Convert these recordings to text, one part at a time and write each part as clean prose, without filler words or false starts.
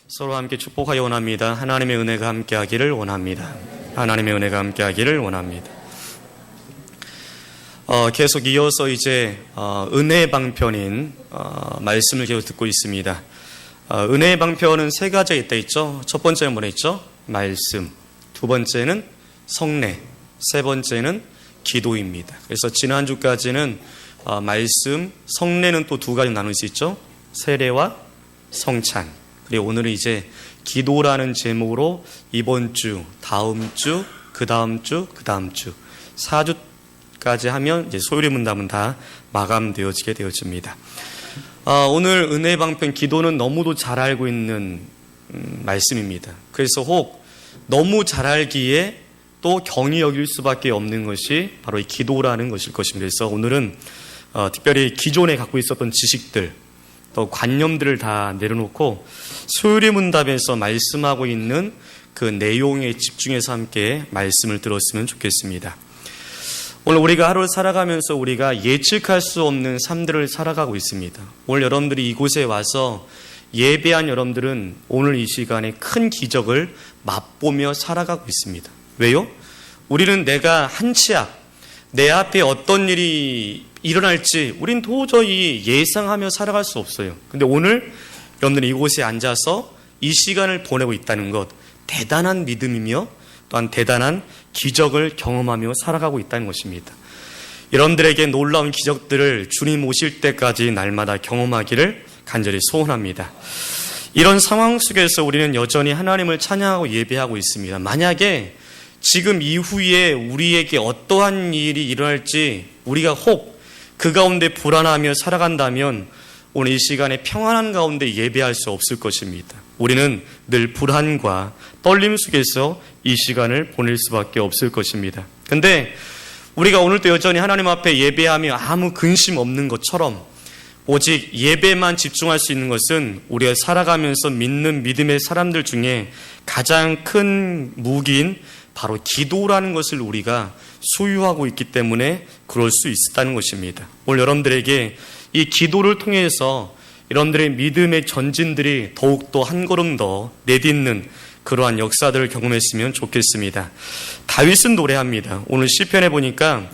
서로 함께 축복하여 원합니다. 하나님의 은혜가 함께하기를 원합니다. 하나님의 은혜가 함께하기를 원합니다. 계속 이어서 이제 은혜의 방편인 말씀을 계속 듣고 있습니다. 은혜의 방편은 세 가지가 있다 했죠. 첫 번째는 뭐라 했죠? 말씀. 두 번째는 성례. 세 번째는 기도입니다. 그래서 지난주까지는 말씀, 성례는 또 두 가지 나눌 수 있죠. 세례와 성찬. 그리고 오늘은 이제 기도라는 제목으로 이번 주, 다음 주, 그 다음 주, 그 다음 주 4주까지 하면 이제 소요리 문답은 다 마감되어지게 되어집니다. 오늘 은혜 방편 기도는 너무도 잘 알고 있는 말씀입니다. 그래서 혹 너무 잘 알기에 또 경히 여길 수밖에 없는 것이 바로 이 기도라는 것일 것입니다. 그래서 오늘은 특별히 기존에 갖고 있었던 지식들 또 관념들을 다 내려놓고 소요리 문답에서 말씀하고 있는 그 내용에 집중해서 함께 말씀을 들었으면 좋겠습니다. 오늘 우리가 하루를 살아가면서 우리가 예측할 수 없는 삶들을 살아가고 있습니다. 오늘 여러분들이 이곳에 와서 예배한 여러분들은 오늘 이 시간에 큰 기적을 맛보며 살아가고 있습니다. 왜요? 우리는 내가 한 치 앞, 내 앞에 어떤 일이 일어날지 우린 도저히 예상하며 살아갈 수 없어요. 근데 오늘 여러분들이 이곳에 앉아서 이 시간을 보내고 있다는 것, 대단한 믿음이며 또한 대단한 기적을 경험하며 살아가고 있다는 것입니다. 여러분들에게 놀라운 기적들을 주님 오실 때까지 날마다 경험하기를 간절히 소원합니다. 이런 상황 속에서 우리는 여전히 하나님을 찬양하고 예배하고 있습니다. 만약에 지금 이후에 우리에게 어떠한 일이 일어날지 우리가 혹 그 가운데 불안하며 살아간다면 오늘 이 시간에 평안한 가운데 예배할 수 없을 것입니다. 우리는 늘 불안과 떨림 속에서 이 시간을 보낼 수밖에 없을 것입니다. 근데 우리가 오늘도 여전히 하나님 앞에 예배하며 아무 근심 없는 것처럼 오직 예배만 집중할 수 있는 것은 우리가 살아가면서 믿는 믿음의 사람들 중에 가장 큰 무기인 바로 기도라는 것을 우리가 소유하고 있기 때문에 그럴 수 있다는 것입니다. 오늘 여러분들에게 이 기도를 통해서 여러분들의 믿음의 전진들이 더욱더 한 걸음 더 내딛는 그러한 역사들을 경험했으면 좋겠습니다. 다윗은 노래합니다. 오늘 시편에 보니까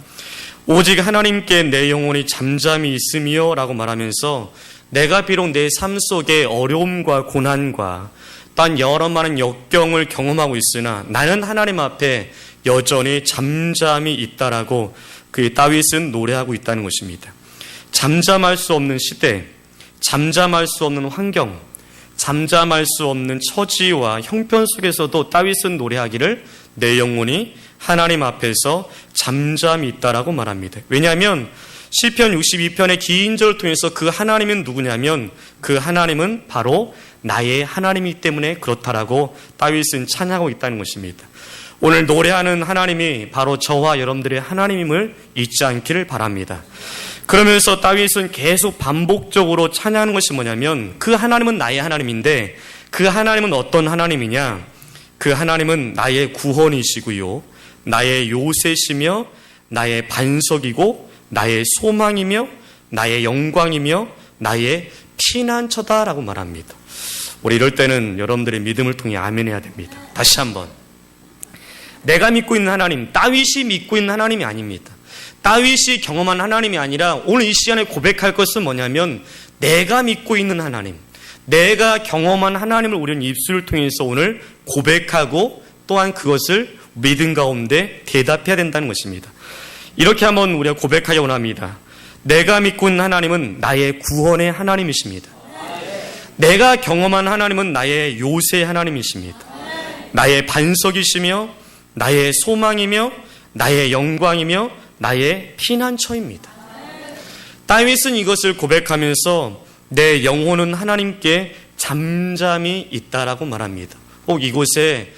오직 하나님께 내 영혼이 잠잠히 있으며 라고 말하면서 내가 비록 내 삶 속에 어려움과 고난과 딴 여러 많은 역경을 경험하고 있으나 나는 하나님 앞에 여전히 잠잠히 있다라고 그 다윗은 노래하고 있다는 것입니다. 잠잠할 수 없는 시대, 잠잠할 수 없는 환경, 잠잠할 수 없는 처지와 형편 속에서도 다윗은 노래하기를 내 영혼이 하나님 앞에서 잠잠히 있다라고 말합니다. 왜냐하면 시편 62편의 기인절을 통해서 그 하나님은 누구냐면 그 하나님은 바로 나의 하나님이기 때문에 그렇다라고 다윗은 찬양하고 있다는 것입니다. 오늘 노래하는 하나님이 바로 저와 여러분들의 하나님임을 잊지 않기를 바랍니다. 그러면서 다윗은 계속 반복적으로 찬양하는 것이 뭐냐면 그 하나님은 나의 하나님인데 그 하나님은 어떤 하나님이냐? 그 하나님은 나의 구원이시고요, 나의 요새시며 나의 반석이고 나의 소망이며 나의 영광이며 나의 피난처다라고 말합니다. 우리 이럴 때는 여러분들의 믿음을 통해 아멘해야 됩니다. 다시 한번, 내가 믿고 있는 하나님, 다윗이 믿고 있는 하나님이 아닙니다. 다윗이 경험한 하나님이 아니라 오늘 이 시간에 고백할 것은 뭐냐면 내가 믿고 있는 하나님, 내가 경험한 하나님을 우리는 입술을 통해서 오늘 고백하고 또한 그것을 믿음 가운데 대답해야 된다는 것입니다. 이렇게 한번 우리가 고백하기 원합니다. 내가 믿고 있는 하나님은 나의 구원의 하나님이십니다. 내가 경험한 하나님은 나의 요새 하나님이십니다. 나의 반석이시며 나의 소망이며 나의 영광이며 나의 피난처입니다. 다윗은 이것을 고백하면서 내 영혼은 하나님께 잠잠히 있다라고 말합니다. 혹 이곳에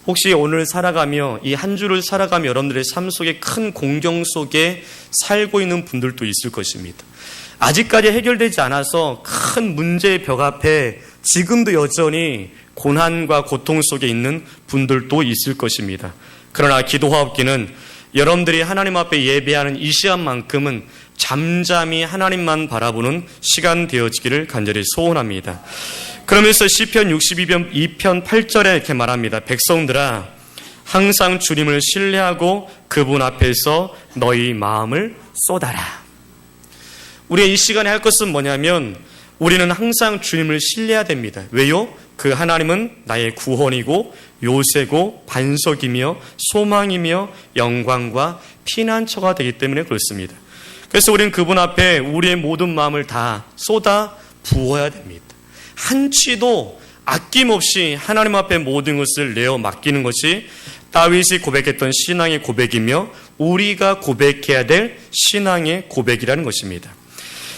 혹시 오늘 살아가며 이 한 주를 살아가며 여러분들의 삶 속에 큰 공경 속에 살고 있는 분들도 있을 것입니다. 아직까지 해결되지 않아서 큰 문제의 벽 앞에 지금도 여전히 고난과 고통 속에 있는 분들도 있을 것입니다. 그러나 기도하옵기는 여러분들이 하나님 앞에 예배하는 이 시간만큼은 잠잠히 하나님만 바라보는 시간 되어지기를 간절히 소원합니다. 그러면서 시편 62편 8절에 이렇게 말합니다. 백성들아, 항상 주님을 신뢰하고 그분 앞에서 너희 마음을 쏟아라. 우리가 이 시간에 할 것은 뭐냐면 우리는 항상 주님을 신뢰해야 됩니다. 왜요? 그 하나님은 나의 구원이고 요새고 반석이며 소망이며 영광과 피난처가 되기 때문에 그렇습니다. 그래서 우리는 그분 앞에 우리의 모든 마음을 다 쏟아 부어야 됩니다. 한치도 아낌없이 하나님 앞에 모든 것을 내어 맡기는 것이 다윗이 고백했던 신앙의 고백이며 우리가 고백해야 될 신앙의 고백이라는 것입니다.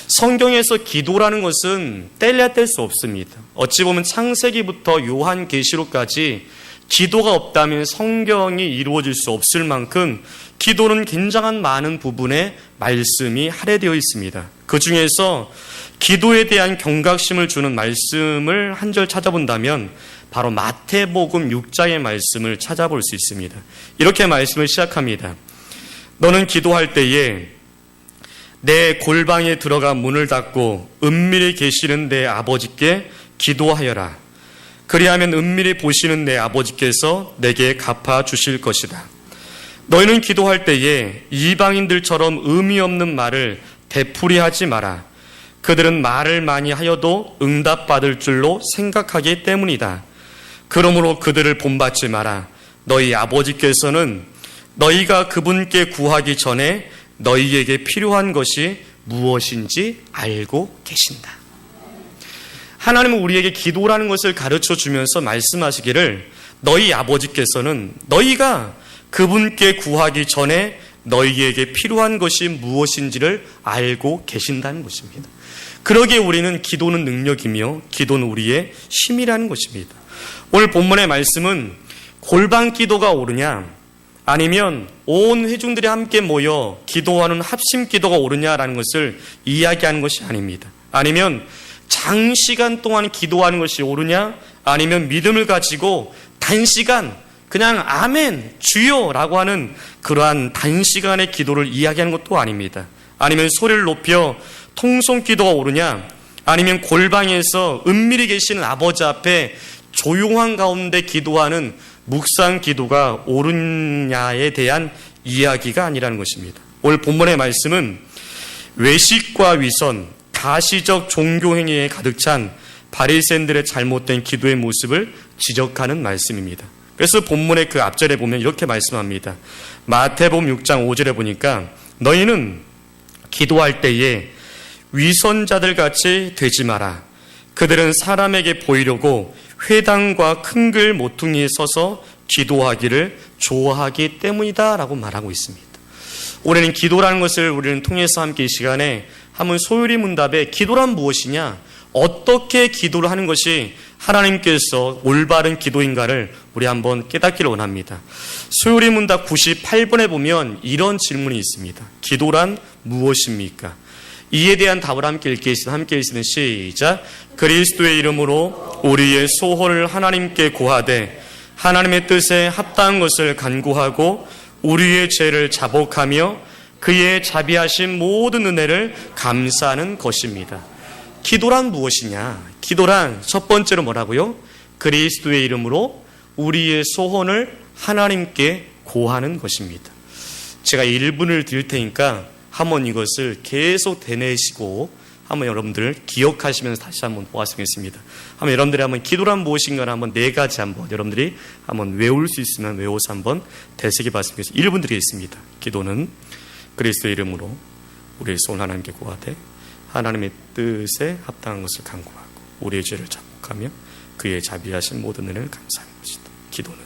성경에서 기도라는 것은 뗄래야 뗄 수 없습니다. 어찌 보면 창세기부터 요한계시록까지 기도가 없다면 성경이 이루어질 수 없을 만큼 기도는 굉장한 많은 부분에 말씀이 할애되어 있습니다. 그 중에서 기도에 대한 경각심을 주는 말씀을 한 절 찾아본다면 바로 마태복음 6장의 말씀을 찾아볼 수 있습니다. 이렇게 말씀을 시작합니다. 너는 기도할 때에 내 골방에 들어가 문을 닫고 은밀히 계시는 내 아버지께 기도하여라. 그리하면 은밀히 보시는 내 아버지께서 내게 갚아주실 것이다. 너희는 기도할 때에 이방인들처럼 의미 없는 말을 되풀이하지 마라. 그들은 말을 많이 하여도 응답받을 줄로 생각하기 때문이다. 그러므로 그들을 본받지 마라. 너희 아버지께서는 너희가 그분께 구하기 전에 너희에게 필요한 것이 무엇인지 알고 계신다. 하나님은 우리에게 기도라는 것을 가르쳐 주면서 말씀하시기를 너희 아버지께서는 너희가 그분께 구하기 전에 너희에게 필요한 것이 무엇인지를 알고 계신다는 것입니다. 그러기에 우리는 기도는 능력이며 기도는 우리의 힘이라는 것입니다. 오늘 본문의 말씀은 골방 기도가 옳으냐 아니면 온 회중들이 함께 모여 기도하는 합심 기도가 옳으냐라는 것을 이야기하는 것이 아닙니다. 아니면 장시간 동안 기도하는 것이 옳으냐 아니면 믿음을 가지고 단시간 그냥 아멘 주여라고 하는 그러한 단시간의 기도를 이야기하는 것도 아닙니다. 아니면 소리를 높여 통성 기도가 옳으냐 아니면 골방에서 은밀히 계시는 아버지 앞에 조용한 가운데 기도하는 묵상 기도가 옳으냐에 대한 이야기가 아니라는 것입니다. 오늘 본문의 말씀은 외식과 위선, 가시적 종교 행위에 가득 찬 바리새인들의 잘못된 기도의 모습을 지적하는 말씀입니다. 그래서 본문의 그 앞절에 보면 이렇게 말씀합니다. 마태복음 6장 5절에 보니까 너희는 기도할 때에 위선자들 같이 되지 마라. 그들은 사람에게 보이려고 회당과 큰 글 모퉁이에 서서 기도하기를 좋아하기 때문이다 라고 말하고 있습니다. 올해는 기도라는 것을 우리는 통해서 함께 이 시간에 한번 소요리 문답에 기도란 무엇이냐, 어떻게 기도를 하는 것이 하나님께서 올바른 기도인가를 우리 한번 깨닫기를 원합니다. 소요리 문답 98번에 보면 이런 질문이 있습니다. 기도란 무엇입니까? 이에 대한 답을 함께 읽으시는 시작. 그리스도의 이름으로 우리의 소원을 하나님께 고하되 하나님의 뜻에 합당한 것을 간구하고 우리의 죄를 자복하며 그의 자비하신 모든 은혜를 감사하는 것입니다. 기도란 무엇이냐? 기도란 첫 번째로 뭐라고요? 그리스도의 이름으로 우리의 소원을 하나님께 고하는 것입니다. 제가 1분을 드릴 테니까 한번 이것을 계속 되뇌시고 한번 여러분들 기억하시면서 다시 한번 보았으겠습니다. 한번 여러분들이 한번 기도란 무엇인가를 한번 4가지 한번 여러분들이 한번 외울 수 있으면 외워서 한번 되새겨 봤으면 좋겠습니다. 1분 드리겠습니다. 기도는 그리스도의 이름으로 우리의 소원 하나님께 고하되 하나님의 뜻에 합당한 것을 간구하고 우리의 죄를 자복하며 그의 자비하신 모든 은혜를 감사하는 것이다. 기도는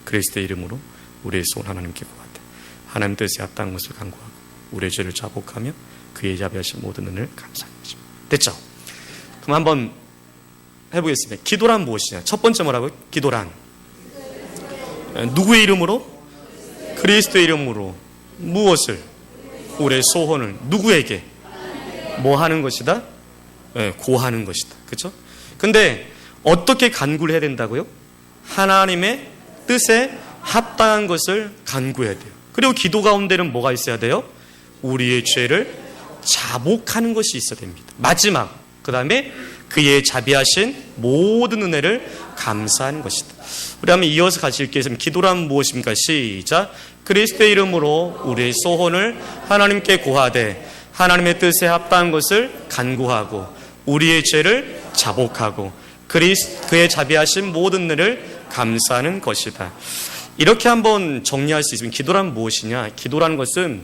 그리스도의 이름으로 우리의 소원 하나님께 고하되 하나님의 뜻에 합당한 것을 간구하고 우리의 죄를 자복하며 그의 자비하신 모든 은혜를 감사하는 것입니다. 됐죠? 그럼 한번 해보겠습니다. 기도란 무엇이냐? 첫 번째 뭐라고요? 기도란 누구의 이름으로? 그리스도의 이름으로 무엇을? 우리의 소원을 누구에게? 뭐 하는 것이다? 네, 고하는 것이다. 그렇죠? 근데 어떻게 간구를 해야 된다고요? 하나님의 뜻에 합당한 것을 간구해야 돼요. 그리고 기도 가운데는 뭐가 있어야 돼요? 우리의 죄를 자복하는 것이 있어야 됩니다. 마지막, 그 다음에 그의 자비하신 모든 은혜를 감사하는 것이다. 우리 한번 이어서 같이 읽겠습니다. 기도란 무엇입니까? 시작. 그리스도의 이름으로 우리의 소원을 하나님께 구하되 하나님의 뜻에 합당한 것을 간구하고 우리의 죄를 자복하고 그의 자비하신 모든 은혜를 감사하는 것이다. 이렇게 한번 정리할 수 있으면 기도란 무엇이냐? 기도라는 것은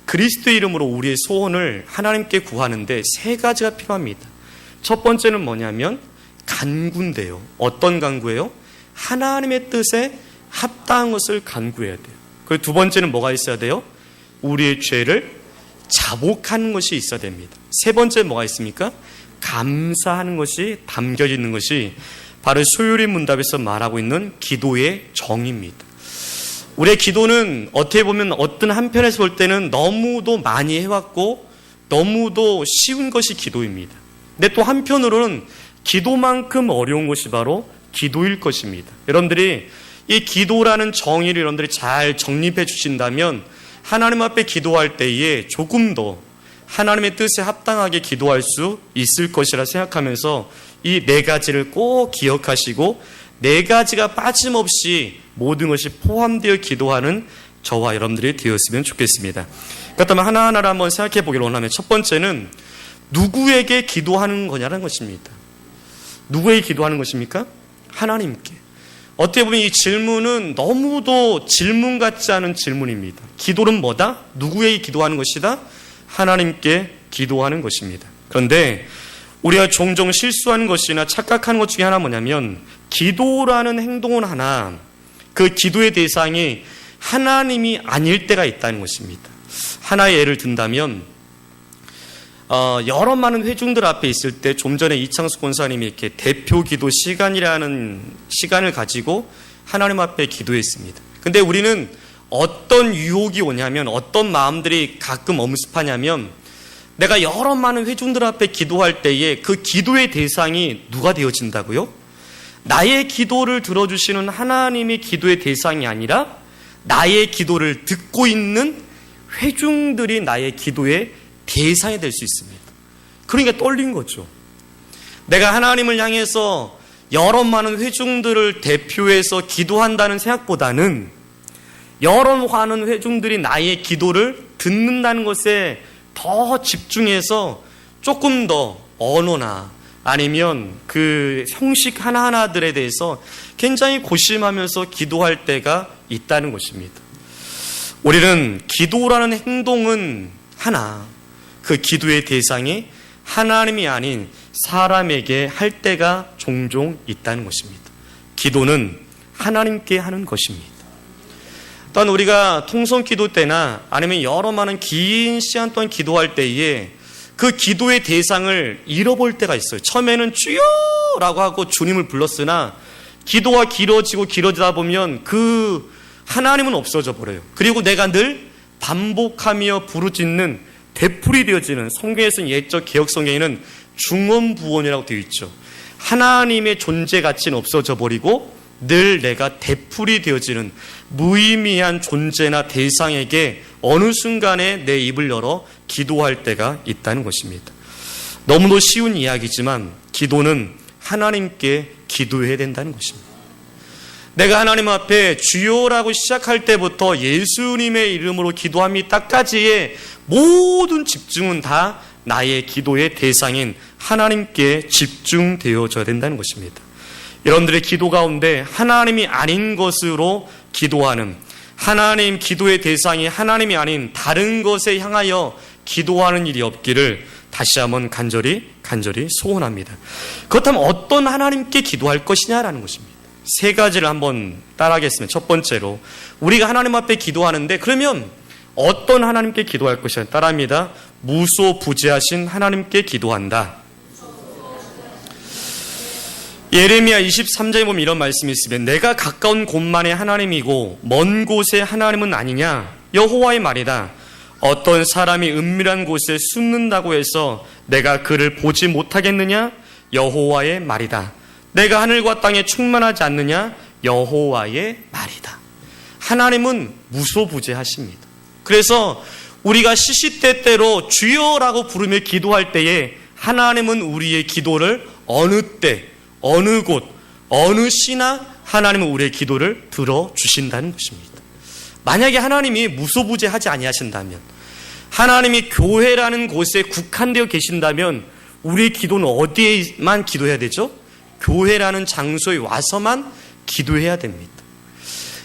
그리스도의 이름으로 우리의 소원을 하나님께 구하는데 세 가지가 필요합니다. 첫 번째는 뭐냐면 간구인데요. 어떤 간구예요? 하나님의 뜻에 합당한 것을 간구해야 돼요. 그리고 두 번째는 뭐가 있어야 돼요? 우리의 죄를 자복하는 것이 있어야 됩니다. 세 번째 뭐가 있습니까? 감사하는 것이 담겨 있는 것이 바로 소요리 문답에서 말하고 있는 기도의 정의입니다. 우리의 기도는 어떻게 보면 어떤 한편에서 볼 때는 너무도 많이 해왔고 너무도 쉬운 것이 기도입니다. 근데 또 한편으로는 기도만큼 어려운 것이 바로 기도일 것입니다. 여러분들이 이 기도라는 정의를 여러분들이 잘 정립해 주신다면 하나님 앞에 기도할 때에 조금 더 하나님의 뜻에 합당하게 기도할 수 있을 것이라 생각하면서 이 네 가지를 꼭 기억하시고 네 가지가 빠짐없이 모든 것이 포함되어 기도하는 저와 여러분들이 되었으면 좋겠습니다. 그렇다면 하나하나를 한번 생각해 보기를 원하면 첫 번째는 누구에게 기도하는 거냐는 것입니다. 누구에게 기도하는 것입니까? 하나님께. 어떻게 보면 이 질문은 너무도 질문 같지 않은 질문입니다. 기도는 뭐다? 누구에게 기도하는 것이다? 하나님께 기도하는 것입니다. 그런데 우리가 종종 실수하는 것이나 착각하는 것 중에 하나 뭐냐면 기도라는 행동은 하나 그 기도의 대상이 하나님이 아닐 때가 있다는 것입니다. 하나의 예를 든다면 여러 많은 회중들 앞에 있을 때 좀 전에 이창수 권사님이 이렇게 대표 기도 시간이라는 시간을 가지고 하나님 앞에 기도했습니다. 근데 우리는 어떤 유혹이 오냐면 어떤 마음들이 가끔 엄습하냐면 내가 여러 많은 회중들 앞에 기도할 때에 그 기도의 대상이 누가 되어진다고요? 나의 기도를 들어주시는 하나님이 기도의 대상이 아니라 나의 기도를 듣고 있는 회중들이 나의 기도의 대상이 될 수 있습니다. 그러니까 떨린 거죠. 내가 하나님을 향해서 여러 많은 회중들을 대표해서 기도한다는 생각보다는 여러 많은 회중들이 나의 기도를 듣는다는 것에 더 집중해서 조금 더 언어나 아니면 그 형식 하나하나들에 대해서 굉장히 고심하면서 기도할 때가 있다는 것입니다. 우리는 기도라는 행동은 하나, 그 기도의 대상이 하나님이 아닌 사람에게 할 때가 종종 있다는 것입니다. 기도는 하나님께 하는 것입니다. 또한 우리가 통성 기도 때나 아니면 여러 많은 긴 시간 동안 기도할 때에 그 기도의 대상을 잃어볼 때가 있어요. 처음에는 주여라고 하고 주님을 불렀으나 기도가 길어지다 보면 그 하나님은 없어져 버려요. 그리고 내가 늘 반복하며 부르짖는 되풀이 되어지는 성경에서는 옛적 개혁 성경에는 중언부언이라고 되어 있죠. 하나님의 존재 가치는 없어져 버리고 늘 내가 되풀이 되어지는 무의미한 존재나 대상에게 어느 순간에 내 입을 열어 기도할 때가 있다는 것입니다. 너무도 쉬운 이야기지만 기도는 하나님께 기도해야 된다는 것입니다. 내가 하나님 앞에 주여라고 시작할 때부터 예수님의 이름으로 기도합니다까지의 모든 집중은 다 나의 기도의 대상인 하나님께 집중되어져야 된다는 것입니다. 여러분들의 기도 가운데 하나님이 아닌 것으로 기도하는, 하나님 기도의 대상이 하나님이 아닌 다른 것에 향하여 기도하는 일이 없기를 다시 한번 간절히 소원합니다. 그렇다면 어떤 하나님께 기도할 것이냐라는 것입니다. 세 가지를 한번 따라하겠습니다. 첫 번째로 우리가 하나님 앞에 기도하는데 그러면 어떤 하나님께 기도할 것이냐 따라합니다. 무소부재하신 하나님께 기도한다. 예레미야 23장에 보면 이런 말씀이 있으면 내가 가까운 곳만의 하나님이고 먼 곳의 하나님은 아니냐 여호와의 말이다. 어떤 사람이 은밀한 곳에 숨는다고 해서 내가 그를 보지 못하겠느냐 여호와의 말이다. 내가 하늘과 땅에 충만하지 않느냐 여호와의 말이다. 하나님은 무소부재하십니다. 그래서 우리가 시시때때로 주여라고 부르며 기도할 때에 하나님은 우리의 기도를 어느 때, 어느 곳, 어느 시나 하나님은 우리의 기도를 들어주신다는 것입니다. 만약에 하나님이 무소부재하지 아니하신다면, 하나님이 교회라는 곳에 국한되어 계신다면 우리의 기도는 어디에만 기도해야 되죠? 교회라는 장소에 와서만 기도해야 됩니다.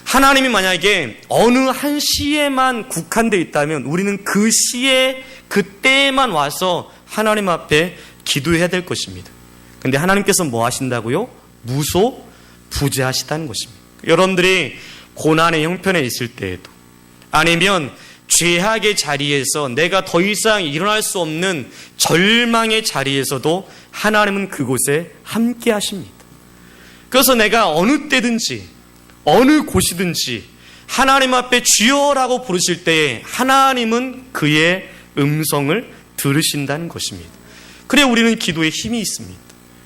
하나님이 만약에 어느 한 시에만 국한되어 있다면 우리는 그 시에 그때에만 와서 하나님 앞에 기도해야 될 것입니다. 그런데 하나님께서 뭐 하신다고요? 무소부재하시다는 것입니다. 여러분들이 고난의 형편에 있을 때에도, 아니면 죄악의 자리에서 내가 더 이상 일어날 수 없는 절망의 자리에서도 하나님은 그곳에 함께 하십니다. 그래서 내가 어느 때든지 어느 곳이든지 하나님 앞에 주여라고 부르실 때에 하나님은 그의 음성을 들으신다는 것입니다. 그래 우리는 기도에 힘이 있습니다.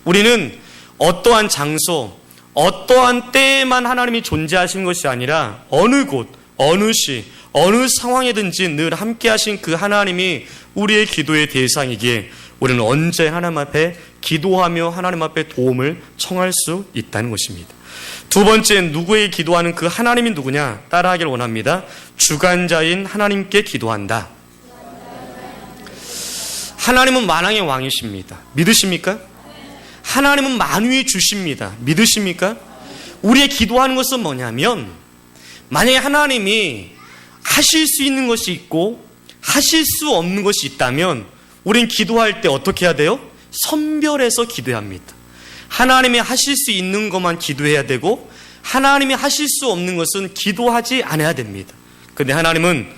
우리는 어떠한 장소, 어떠한 때에만 하나님이 존재하신 것이 아니라 어느 곳, 어느 시, 어느 상황이든지 늘 함께 하신 그 하나님이 우리의 기도의 대상이기에 우리는 언제 하나님 앞에 기도하며 하나님 앞에 도움을 청할 수 있다는 것입니다. 두 번째, 누구에게 기도하는 그 하나님이 누구냐? 따라하기를 원합니다. 주관자인 하나님께 기도한다. 하나님은 만왕의 왕이십니다. 믿으십니까? 하나님은 만유의 주십니다. 믿으십니까? 우리의 기도하는 것은 뭐냐면, 만약에 하나님이 하실 수 있는 것이 있고 하실 수 없는 것이 있다면 우린 기도할 때 어떻게 해야 돼요? 선별해서 기도해야 합니다. 하나님이 하실 수 있는 것만 기도해야 되고 하나님이 하실 수 없는 것은 기도하지 않아야 됩니다. 그런데 하나님은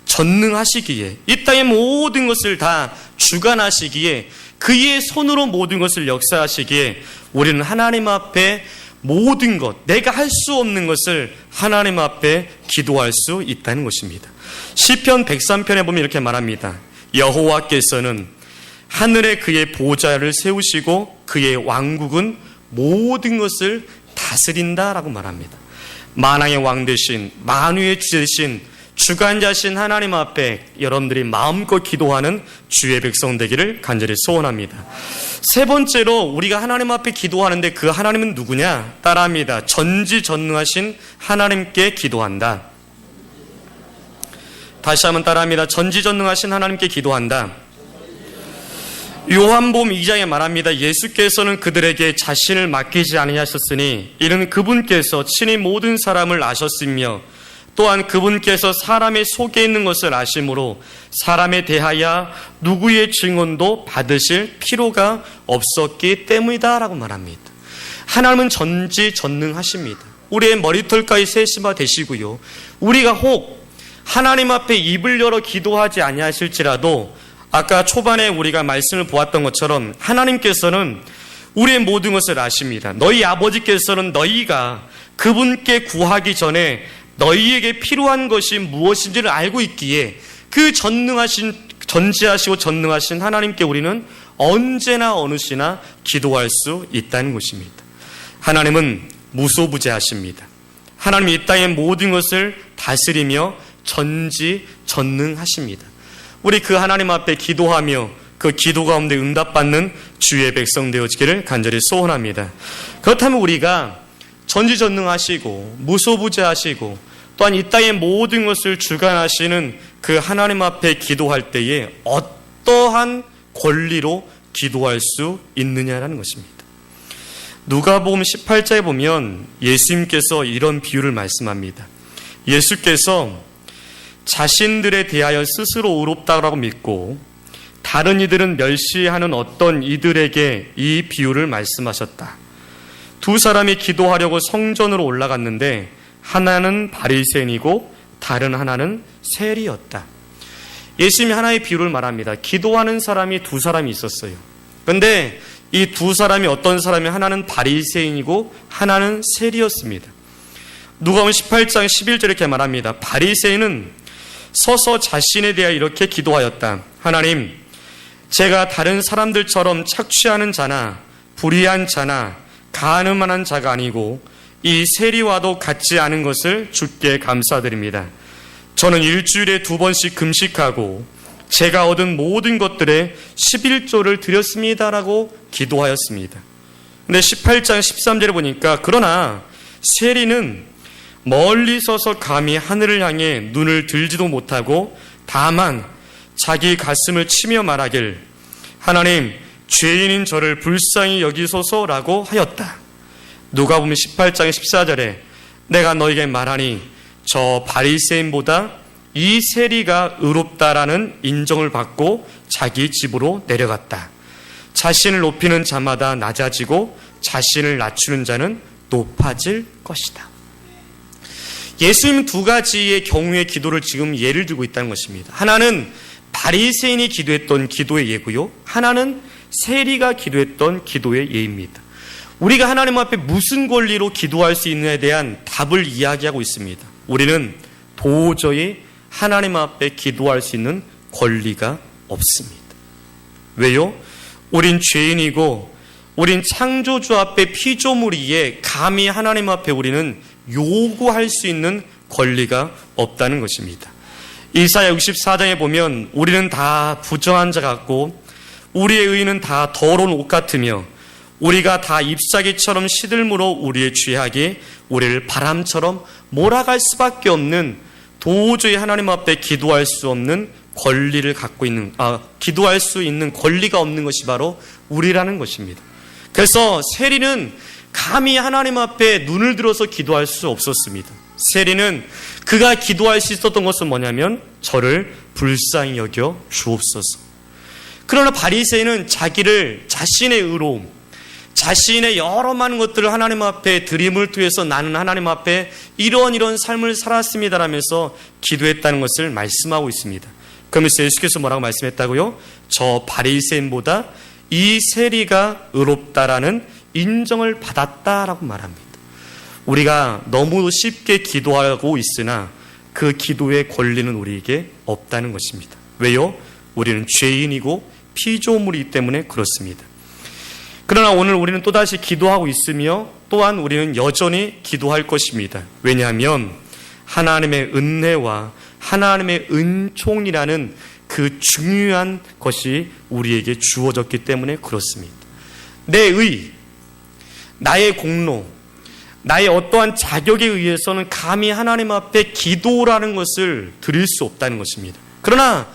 전능하시기에, 이 땅의 모든 것을 다 주관하시기에, 그의 손으로 모든 것을 역사하시기에 우리는 하나님 앞에 모든 것, 내가 할 수 없는 것을 하나님 앞에 기도할 수 있다는 것입니다. 시편 103편에 보면 이렇게 말합니다. 여호와께서는 하늘에 그의 보좌를 세우시고 그의 왕국은 모든 것을 다스린다라고 말합니다. 만왕의 왕 되신, 만유의 주 되신, 주관자신 하나님 앞에 여러분들이 마음껏 기도하는 주의 백성 되기를 간절히 소원합니다. 세 번째로 우리가 하나님 앞에 기도하는데 그 하나님은 누구냐? 따라합니다. 전지전능하신 하나님께 기도한다. 다시 한번 따라합니다. 전지전능하신 하나님께 기도한다. 요한복음 2장에 말합니다. 예수께서는 그들에게 자신을 맡기지 아니하셨으니 이는 그분께서 친히 모든 사람을 아셨으며 또한 그분께서 사람의 속에 있는 것을 아심으로 사람에 대하여 누구의 증언도 받으실 필요가 없었기 때문이다 라고 말합니다. 하나님은 전지전능하십니다. 우리의 머리털까지 세심화 되시고요, 우리가 혹 하나님 앞에 입을 열어 기도하지 아니하실지라도 아까 초반에 우리가 말씀을 보았던 것처럼 하나님께서는 우리의 모든 것을 아십니다. 너희 아버지께서는 너희가 그분께 구하기 전에 너희에게 필요한 것이 무엇인지를 알고 있기에 그 전지하시고 전능하신 하나님께 우리는 언제나 어느 시나 기도할 수 있다는 것입니다. 하나님은 무소부재하십니다. 하나님이 이 땅의 모든 것을 다스리며 전지전능하십니다. 우리 그 하나님 앞에 기도하며 그 기도 가운데 응답받는 주의 백성 되어지기를 간절히 소원합니다. 그렇다면 우리가 전지전능하시고 무소부재하시고 또한 이 땅의 모든 것을 주관하시는 그 하나님 앞에 기도할 때에 어떠한 권리로 기도할 수 있느냐라는 것입니다. 누가복음 18장에 보면 예수님께서 이런 비유를 말씀합니다. 예수께서 자신들에 대하여 스스로 의롭다고 믿고 다른 이들은 멸시하는 어떤 이들에게 이 비유를 말씀하셨다. 두 사람이 기도하려고 성전으로 올라갔는데 하나는 바리새인이고 다른 하나는 세리였다. 예수님이 하나의 비유를 말합니다. 기도하는 사람이 두 사람이 있었어요. 그런데 이 두 사람이 어떤 사람이, 하나는 바리새인이고 하나는 세리였습니다. 누가복음 18장 11절에 이렇게 말합니다. 바리새인은 서서 자신에 대하여 이렇게 기도하였다. 하나님, 제가 다른 사람들처럼 착취하는 자나 불의한 자나 간음하는 자가 아니고 이 세리와도 같지 않은 것을 주께 감사드립니다. 저는 일주일에 2번씩 금식하고 제가 얻은 모든 것들에 11조를 드렸습니다라고 기도하였습니다. 근데 18장 13절에 보니까 그러나 세리는 멀리 서서 감히 하늘을 향해 눈을 들지도 못하고 다만 자기 가슴을 치며 말하길 하나님 죄인인 저를 불쌍히 여기소서라고 하였다. 누가복음 18장 14절에 내가 너에게 말하니 저 바리새인보다 이 세리가 의롭다라는 인정을 받고 자기 집으로 내려갔다. 자신을 높이는 자마다 낮아지고 자신을 낮추는 자는 높아질 것이다. 예수님 두 가지의 경우의 기도를 지금 예를 들고 있다는 것입니다. 하나는 바리새인이 기도했던 기도의 예고요, 하나는 세리가 기도했던 기도의 예입니다. 우리가 하나님 앞에 무슨 권리로 기도할 수 있느냐에 대한 답을 이야기하고 있습니다. 우리는 도저히 하나님 앞에 기도할 수 있는 권리가 없습니다. 왜요? 우린 죄인이고 우린 창조주 앞에 피조물이기에 감히 하나님 앞에 우리는 요구할 수 있는 권리가 없다는 것입니다. 이사야 64장에 보면 우리는 다 부정한 자 같고 우리의 의는 다 더러운 옷 같으며 우리가 다 잎사귀처럼 시들므로 우리의 죄악이 우리를 바람처럼 몰아갈 수밖에 없는, 도저히 하나님 앞에 기도할 수 없는 권리를 갖고 있는, 기도할 수 있는 권리가 없는 것이 바로 우리라는 것입니다. 그래서 세리는 감히 하나님 앞에 눈을 들어서 기도할 수 없었습니다. 세리는 그가 기도할 수 있었던 것은 뭐냐면 저를 불쌍히 여겨 주옵소서. 그러나 바리새인은 자신의 의로움, 자신의 여러 많은 것들을 하나님 앞에 드림을 통해서 나는 하나님 앞에 이런 삶을 살았습니다라면서 기도했다는 것을 말씀하고 있습니다. 그러면서 예수께서 뭐라고 말씀했다고요? 저 바리새인보다 이 세리가 의롭다라는 인정을 받았다라고 말합니다. 우리가 너무 쉽게 기도하고 있으나 그 기도의 권리는 우리에게 없다는 것입니다. 왜요? 우리는 죄인이고 피조물이기 때문에 그렇습니다. 그러나 오늘 우리는 또다시 기도하고 있으며 또한 우리는 여전히 기도할 것입니다. 왜냐하면 하나님의 은혜와 하나님의 은총이라는 그 중요한 것이 우리에게 주어졌기 때문에 그렇습니다. 내 의, 나의 공로, 나의 어떠한 자격에 의해서는 감히 하나님 앞에 기도라는 것을 드릴 수 없다는 것입니다. 그러나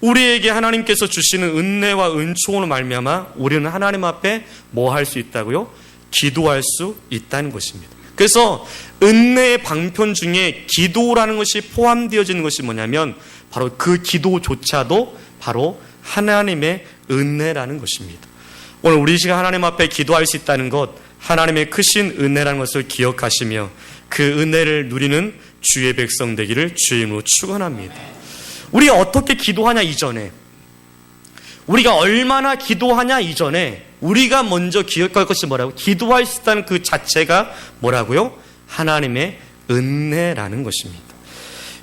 우리에게 하나님께서 주시는 은혜와 은총으로 말미암아 우리는 하나님 앞에 뭐 할 수 있다고요? 기도할 수 있다는 것입니다. 그래서 은혜의 방편 중에 기도라는 것이 포함되어지는 것이 뭐냐면 바로 그 기도조차도 바로 하나님의 은혜라는 것입니다. 오늘 우리 시간 하나님 앞에 기도할 수 있다는 것, 하나님의 크신 은혜라는 것을 기억하시며 그 은혜를 누리는 주의 백성 되기를 주의 이름으로 축원합니다. 우리가 어떻게 기도하냐 이전에, 우리가 얼마나 기도하냐 이전에 우리가 먼저 기억할 것이 뭐라고? 기도할 수 있다는 그 자체가 뭐라고요? 하나님의 은혜라는 것입니다.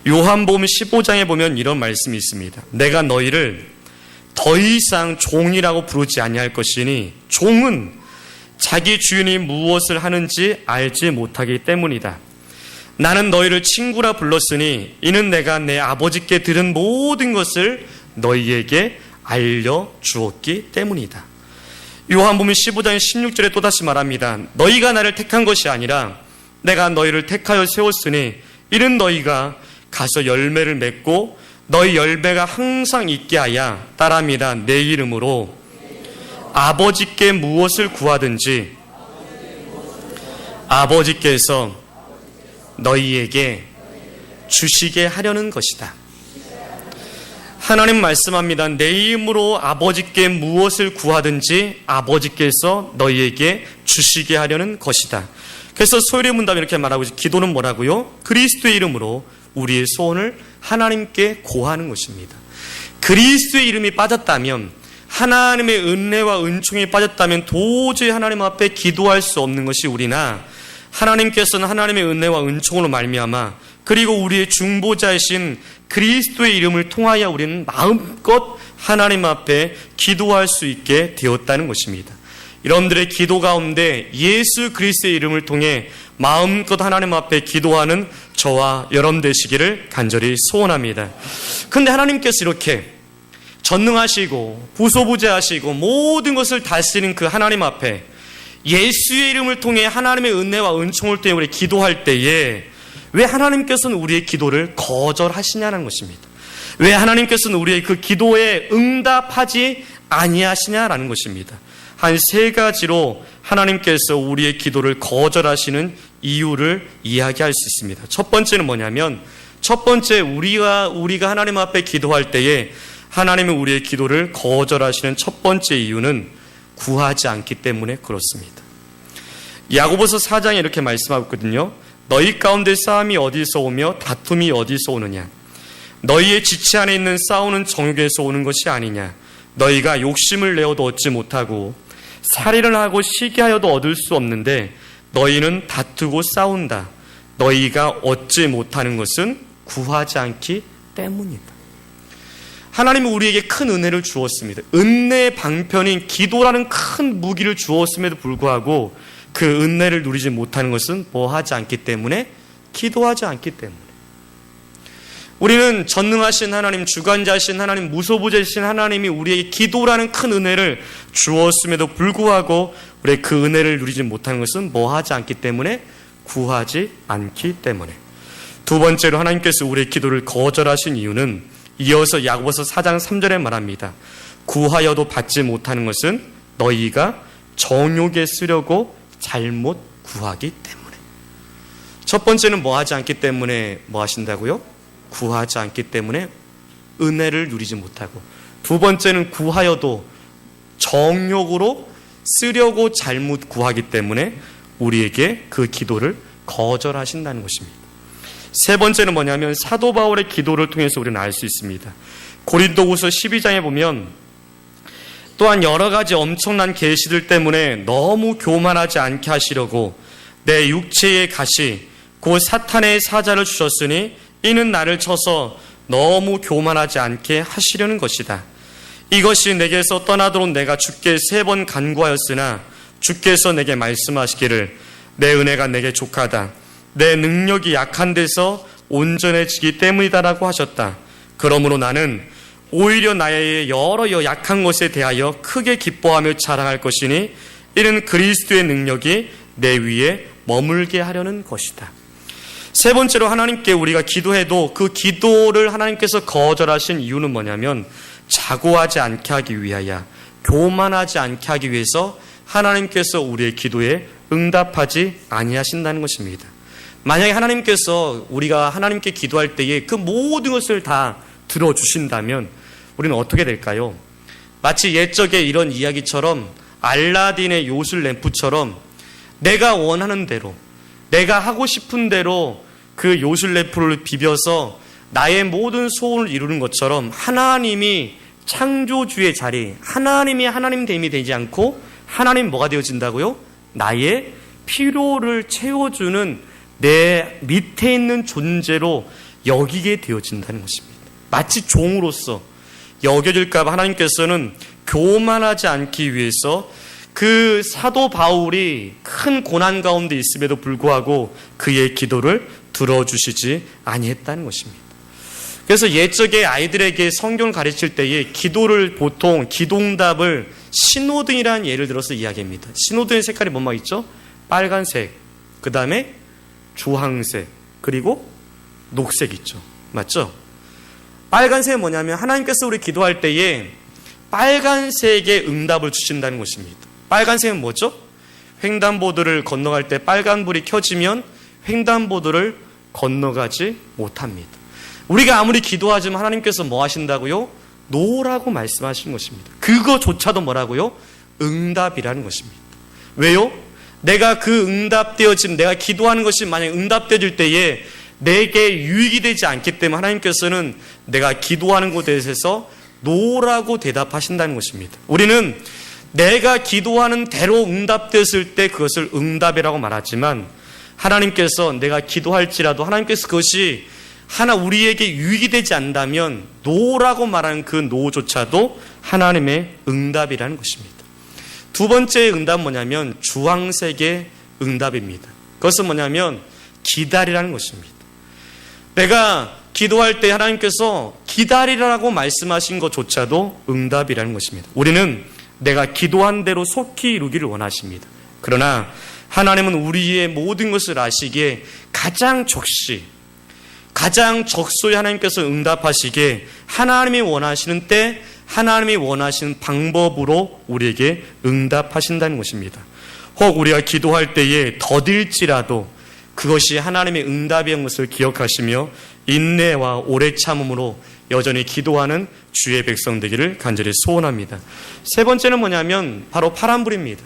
요한복음 15장에 보면 이런 말씀이 있습니다. 내가 너희를 더 이상 종이라고 부르지 아니할 것이니 종은 자기 주인이 무엇을 하는지 알지 못하기 때문이다. 나는 너희를 친구라 불렀으니 이는 내가 내 아버지께 들은 모든 것을 너희에게 알려주었기 때문이다. 요한복음 15장 16절에 또다시 말합니다. 너희가 나를 택한 것이 아니라 내가 너희를 택하여 세웠으니 이는 너희가 가서 열매를 맺고 너희 열매가 항상 있게 하여 따라합니다. 내 이름으로 아버지께 무엇을 구하든지 아버지께서 너희에게 주시게 하려는 것이다. 하나님 말씀합니다. 내 이름으로 아버지께 무엇을 구하든지 아버지께서 너희에게 주시게 하려는 것이다. 그래서 소요리 문답이 이렇게 말하고 있어요. 기도는 뭐라고요? 그리스도의 이름으로 우리의 소원을 하나님께 고하는 것입니다. 그리스도의 이름이 빠졌다면, 하나님의 은혜와 은총이 빠졌다면 도저히 하나님 앞에 기도할 수 없는 것이 우리나, 하나님께서는 하나님의 은혜와 은총으로 말미암아 그리고 우리의 중보자이신 그리스도의 이름을 통하여 우리는 마음껏 하나님 앞에 기도할 수 있게 되었다는 것입니다. 여러분들의 기도 가운데 예수 그리스도의 이름을 통해 마음껏 하나님 앞에 기도하는 저와 여러분 되시기를 간절히 소원합니다. 그런데 하나님께서 이렇게 전능하시고 부소부재하시고 모든 것을 다스리는 그 하나님 앞에 예수의 이름을 통해 하나님의 은혜와 은총을 통해 우리 기도할 때에 왜 하나님께서는 우리의 기도를 거절하시냐는 것입니다. 왜 하나님께서는 우리의 그 기도에 응답하지 아니하시냐라는 것입니다. 한 세 가지로 하나님께서 우리의 기도를 거절하시는 이유를 이야기할 수 있습니다. 첫 번째는 뭐냐면, 첫 번째 우리가 하나님 앞에 기도할 때에 하나님은 우리의 기도를 거절하시는 첫 번째 이유는 구하지 않기 때문에 그렇습니다. 야고보서 4장에 이렇게 말씀하고 있거든요. 너희 가운데 싸움이 어디서 오며 다툼이 어디서 오느냐? 너희의 지체 안에 있는 싸우는 정욕에서 오는 것이 아니냐? 너희가 욕심을 내어도 얻지 못하고 살인을 하고 시기하여도 얻을 수 없는데 너희는 다투고 싸운다. 너희가 얻지 못하는 것은 구하지 않기 때문이다. 하나님은 우리에게 큰 은혜를 주었습니다. 은혜의 방편인 기도라는 큰 무기를 주었음에도 불구하고 그 은혜를 누리지 못하는 것은 뭐하지 않기 때문에? 기도하지 않기 때문에. 우리는 전능하신 하나님, 주관자신 하나님, 무소부재신 하나님이 우리에게 기도라는 큰 은혜를 주었음에도 불구하고 우리의 그 은혜를 누리지 못하는 것은 뭐하지 않기 때문에? 구하지 않기 때문에. 두 번째로 하나님께서 우리의 기도를 거절하신 이유는 이어서 야고보서 4장 3절에 말합니다. 구하여도 받지 못하는 것은 너희가 정욕에 쓰려고 잘못 구하기 때문에. 첫 번째는 뭐하지 않기 때문에 뭐 하신다고요? 구하지 않기 때문에 은혜를 누리지 못하고, 두 번째는 구하여도 정욕으로 쓰려고 잘못 구하기 때문에 우리에게 그 기도를 거절하신다는 것입니다. 세 번째는 뭐냐면 사도 바울의 기도를 통해서 우리는 알 수 있습니다. 고린도후서 12장에 보면 또한 여러 가지 엄청난 계시들 때문에 너무 교만하지 않게 하시려고 내 육체의 가시 곧 사탄의 사자를 주셨으니 이는 나를 쳐서 너무 교만하지 않게 하시려는 것이다. 이것이 내게서 떠나도록 내가 주께 3번 간구하였으나 주께서 내게 말씀하시기를 내 은혜가 내게 족하다. 내 능력이 약한 데서 온전해지기 때문이다라고 하셨다. 그러므로 나는 오히려 나의 여러 약한 것에 대하여 크게 기뻐하며 자랑할 것이니 이는 그리스도의 능력이 내 위에 머물게 하려는 것이다. 세 번째로 하나님께 우리가 기도해도 그 기도를 하나님께서 거절하신 이유는 뭐냐면 자고하지 않게 하기 위하여, 교만하지 않게 하기 위해서 하나님께서 우리의 기도에 응답하지 아니하신다는 것입니다. 만약에 하나님께서 우리가 하나님께 기도할 때에 그 모든 것을 다 들어주신다면 우리는 어떻게 될까요? 마치 옛적에 이런 이야기처럼 알라딘의 요술 램프처럼 내가 원하는 대로, 내가 하고 싶은 대로 그 요술 램프를 비벼서 나의 모든 소원을 이루는 것처럼 하나님이 창조주의 자리, 하나님이 하나님됨이 되지 않고 하나님 뭐가 되어진다고요? 나의 필요를 채워주는 내 밑에 있는 존재로 여기게 되어진다는 것입니다. 마치 종으로서 여겨질까 봐 하나님께서는 교만하지 않기 위해서 그 사도 바울이 큰 고난 가운데 있음에도 불구하고 그의 기도를 들어주시지 아니했다는 것입니다. 그래서 옛적에 아이들에게 성경을 가르칠 때에 기도를 보통 기도응답을 신호등이라는 예를 들어서 이야기합니다. 신호등의 색깔이 뭐만 있죠? 빨간색, 그 다음에 주황색, 그리고 녹색 있죠. 맞죠? 빨간색은 뭐냐면 하나님께서 우리 기도할 때에 빨간색의 응답을 주신다는 것입니다. 빨간색은 뭐죠? 횡단보도를 건너갈 때 빨간불이 켜지면 횡단보도를 건너가지 못합니다. 우리가 아무리 기도하지만 하나님께서 뭐 하신다고요? 노라고 말씀하시는 것입니다. 그거조차도 뭐라고요? 응답이라는 것입니다. 왜요? 내가 그 응답되어진, 내가 기도하는 것이 만약 응답되어질 때에 내게 유익이 되지 않기 때문에 하나님께서는 내가 기도하는 것에 대해서 노라고 대답하신다는 것입니다. 우리는 내가 기도하는 대로 응답됐을 때 그것을 응답이라고 말하지만 하나님께서 내가 기도할지라도 하나님께서 그것이 우리에게 유익이 되지 않는다면 노라고 말하는 그 노조차도 하나님의 응답이라는 것입니다. 두 번째 응답은 뭐냐면 주황색의 응답입니다. 그것은 뭐냐면 기다리라는 것입니다. 내가 기도할 때 하나님께서 기다리라고 말씀하신 것조차도 응답이라는 것입니다. 우리는 내가 기도한 대로 속히 이루기를 원하십니다. 그러나 하나님은 우리의 모든 것을 아시기에 가장 적소히 하나님께서 응답하시기에 하나님이 원하시는 때 하나님이 원하시는 방법으로 우리에게 응답하신다는 것입니다. 혹 우리가 기도할 때에 더딜지라도 그것이 하나님의 응답인 것을 기억하시며 인내와 오래 참음으로 여전히 기도하는 주의 백성 되기를 간절히 소원합니다. 세 번째는 뭐냐면 바로 파란불입니다.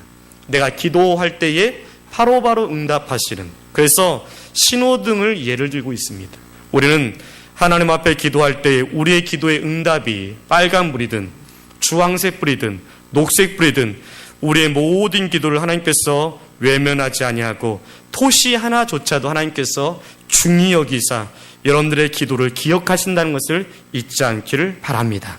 내가 기도할 때에 바로바로 응답하시는, 그래서 신호등을 예를 들고 있습니다. 우리는 하나님 앞에 기도할 때 우리의 기도의 응답이 빨간불이든 주황색불이든 녹색불이든 우리의 모든 기도를 하나님께서 외면하지 아니하고 토시 하나조차도 하나님께서 중히 여기사 여러분들의 기도를 기억하신다는 것을 잊지 않기를 바랍니다.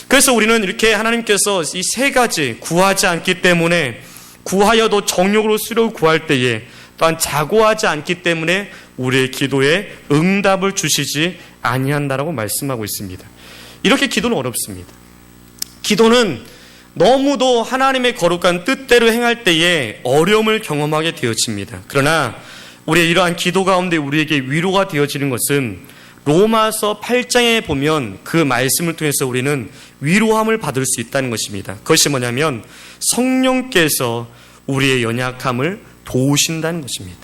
그래서 우리는 이렇게 하나님께서 이 세 가지 구하지 않기 때문에, 구하여도 정욕으로 쓰려고 구할 때에, 또한 자고하지 않기 때문에 우리의 기도에 응답을 주시지 아니한다라고 말씀하고 있습니다. 이렇게 기도는 어렵습니다. 기도는 너무도 하나님의 거룩한 뜻대로 행할 때에 어려움을 경험하게 되어집니다. 그러나 우리의 이러한 기도 가운데 우리에게 위로가 되어지는 것은 로마서 8장에 보면 그 말씀을 통해서 우리는 위로함을 받을 수 있다는 것입니다. 그것이 뭐냐면 성령께서 우리의 연약함을 도우신다는 것입니다.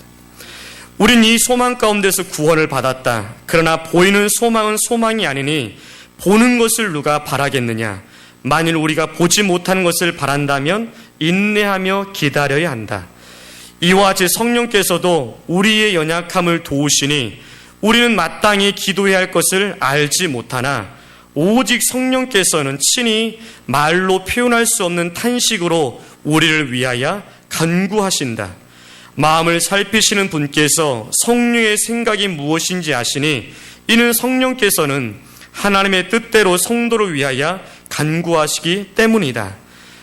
우린 이 소망 가운데서 구원을 받았다. 그러나 보이는 소망은 소망이 아니니 보는 것을 누가 바라겠느냐. 만일 우리가 보지 못하는 것을 바란다면 인내하며 기다려야 한다. 이와 같이 성령께서도 우리의 연약함을 도우시니 우리는 마땅히 기도해야 할 것을 알지 못하나 오직 성령께서는 친히 말로 표현할 수 없는 탄식으로 우리를 위하여 간구하신다. 마음을 살피시는 분께서 성령의 생각이 무엇인지 아시니 이는 성령께서는 하나님의 뜻대로 성도를 위하여 간구하시기 때문이다.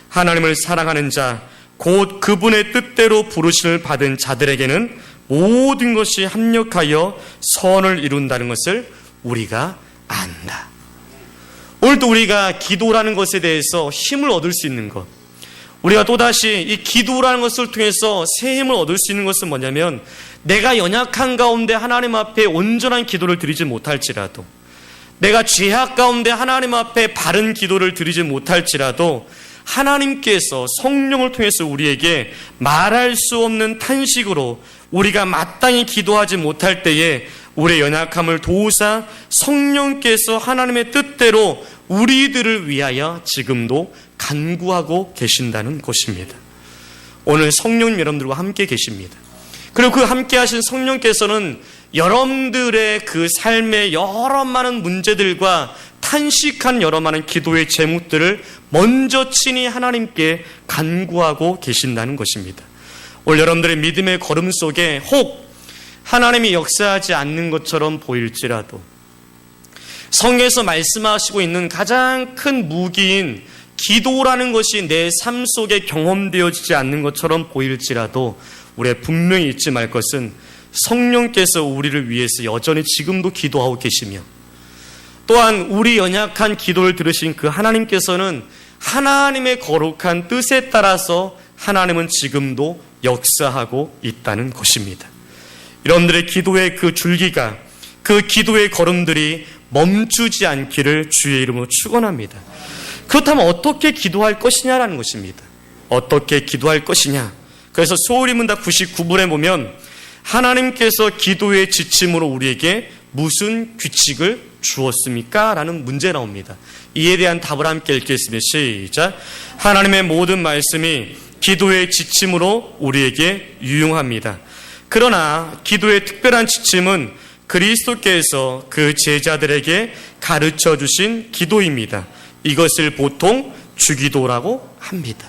하나님을 사랑하는 자, 곧 그분의 뜻대로 부르심을 받은 자들에게는 모든 것이 합력하여 선을 이룬다는 것을 우리가 안다. 오늘도 우리가 기도라는 것에 대해서 힘을 얻을 수 있는 것, 우리가 또다시 이 기도라는 것을 통해서 새 힘을 얻을 수 있는 것은 뭐냐면, 내가 연약한 가운데 하나님 앞에 온전한 기도를 드리지 못할지라도, 내가 죄악 가운데 하나님 앞에 바른 기도를 드리지 못할지라도 하나님께서 성령을 통해서 우리에게 말할 수 없는 탄식으로 우리가 마땅히 기도하지 못할 때에 우리의 연약함을 도우사 성령께서 하나님의 뜻대로 우리들을 위하여 지금도 간구하고 계신다는 것입니다. 오늘 성령님 여러분들과 함께 계십니다. 그리고 그 함께 하신 성령께서는 여러분들의 그 삶의 여러 많은 문제들과 탄식한 여러 많은 기도의 제목들을 먼저 친히 하나님께 간구하고 계신다는 것입니다. 오늘 여러분들의 믿음의 걸음 속에 혹 하나님이 역사하지 않는 것처럼 보일지라도, 성경에서 말씀하시고 있는 가장 큰 무기인 기도라는 것이 내 삶 속에 경험되어지지 않는 것처럼 보일지라도 우리가 분명히 잊지 말 것은 성령께서 우리를 위해서 여전히 지금도 기도하고 계시며, 또한 우리 연약한 기도를 들으신 그 하나님께서는 하나님의 거룩한 뜻에 따라서 하나님은 지금도 역사하고 있다는 것입니다. 여러분들의 기도의 그 줄기가, 그 기도의 걸음들이 멈추지 않기를 주의 이름으로 축원합니다. 그렇다면 어떻게 기도할 것이냐라는 것입니다. 어떻게 기도할 것이냐. 그래서 소울이문답 99분에 보면 하나님께서 기도의 지침으로 우리에게 무슨 규칙을 주었습니까? 라는 문제 나옵니다. 이에 대한 답을 함께 읽겠습니다. 시작. 하나님의 모든 말씀이 기도의 지침으로 우리에게 유용합니다. 그러나 기도의 특별한 지침은 그리스도께서 그 제자들에게 가르쳐 주신 기도입니다. 이것을 보통 주기도라고 합니다.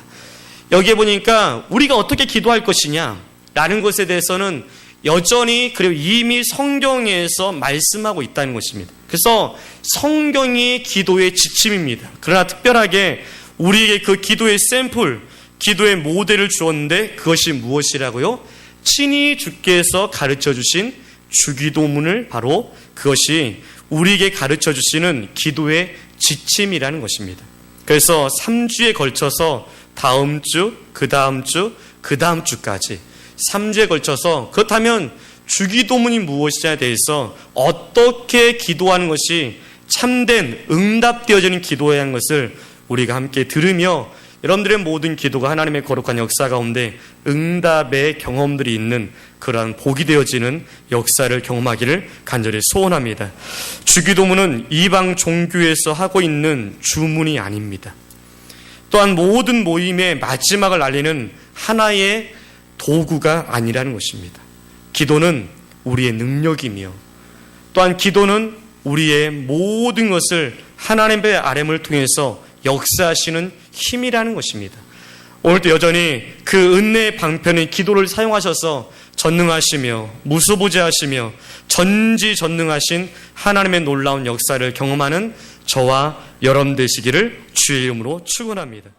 여기에 보니까 우리가 어떻게 기도할 것이냐 라는 것에 대해서는 여전히, 그리고 이미 성경에서 말씀하고 있다는 것입니다. 그래서 성경이 기도의 지침입니다. 그러나 특별하게 우리에게 그 기도의 샘플, 기도의 모델을 주었는데 그것이 무엇이라고요? 친히 주께서 가르쳐 주신 주기도문을, 바로 그것이 우리에게 가르쳐 주시는 기도의 지침이라는 것입니다. 그래서 3주에 걸쳐서 다음 주, 그 다음 주, 그 다음 주까지 3주에 걸쳐서 그렇다면 주기도문이 무엇이냐에 대해서 어떻게 기도하는 것이 참된 응답되어지는 기도해야 하는 것을 우리가 함께 들으며 여러분들의 모든 기도가 하나님의 거룩한 역사 가운데 응답의 경험들이 있는 그러한 복이 되어지는 역사를 경험하기를 간절히 소원합니다. 주기도문은 이방 종교에서 하고 있는 주문이 아닙니다. 또한 모든 모임의 마지막을 알리는 하나의 도구가 아니라는 것입니다. 기도는 우리의 능력이며 또한 기도는 우리의 모든 것을 하나님의 아뢰음을 통해서 역사하시는 힘이라는 것입니다. 오늘도 여전히 그 은혜의 방편의 기도를 사용하셔서 전능하시며 무소부재하시며 전지전능하신 하나님의 놀라운 역사를 경험하는 저와 여러분 되시기를 주의 이름으로 축원합니다.